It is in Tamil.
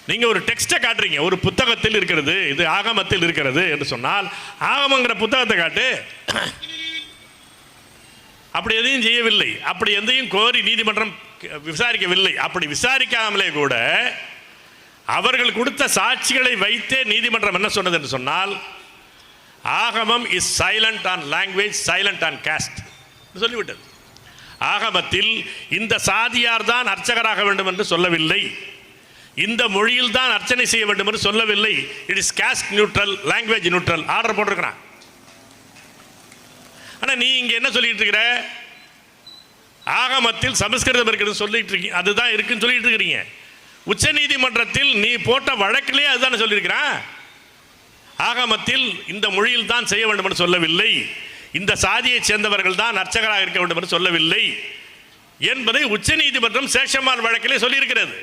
நீங்கள் ஒரு டெக்ஸ்ட்டை காட்டுறீங்க, ஒரு புத்தகத்தில் இருக்கிறது, இது ஆகமத்தில் இருக்கிறது என்று சொன்னால் ஆகமங்கிற புத்தகத்தை காட்டு. அப்படி எதையும் செய்யவில்லை, அப்படி எதையும் கோரி நீதிமன்றம் விசாரிக்கவில்லை. அப்படி விசாரிக்காமலே கூட அவர்கள் கொடுத்த சாட்சிகளை வைத்தே நீதிமன்றம் என்ன சொன்னது என்று சொன்னால், ஆகமம் is silent on language, silent on caste சொல்லிவிட்டது. ஆகமத்தில் இந்த சாதியார் தான் அர்ச்சகராக வேண்டும் என்று சொல்லவில்லை, இந்த மொழியில் தான் அர்ச்சனை செய்ய வேண்டும் என்று சொல்லவில்லை. It is caste neutral, language neutral order போட்டிருக்கிறான். ஆனால் நீ இங்கே என்ன சொல்லிட்டு இருக்கிற, ஆகமத்தில் சமஸ்கிருதம் இருக்கிறது சொல்லிட்டு இருக்கீங்க, அதுதான் இருக்குன்னு சொல்லிட்டு இருக்கிறீங்க. உச்ச நீதிமன்றத்தில் நீ போட்ட வழக்கிலே அதுதானே சொல்லியிருக்கிறான். ஆகமத்தில் இந்த மொழியில் தான் செய்ய வேண்டும் என்று சொல்லவில்லை, இந்த சாதியை சேர்ந்தவர்கள் தான் அர்ச்சகராக இருக்க வேண்டும் என்று சொல்லவில்லை என்பதை உச்ச நீதிமன்றம் சேஷம்மாள் வழக்கிலே சொல்லியிருக்கிறது.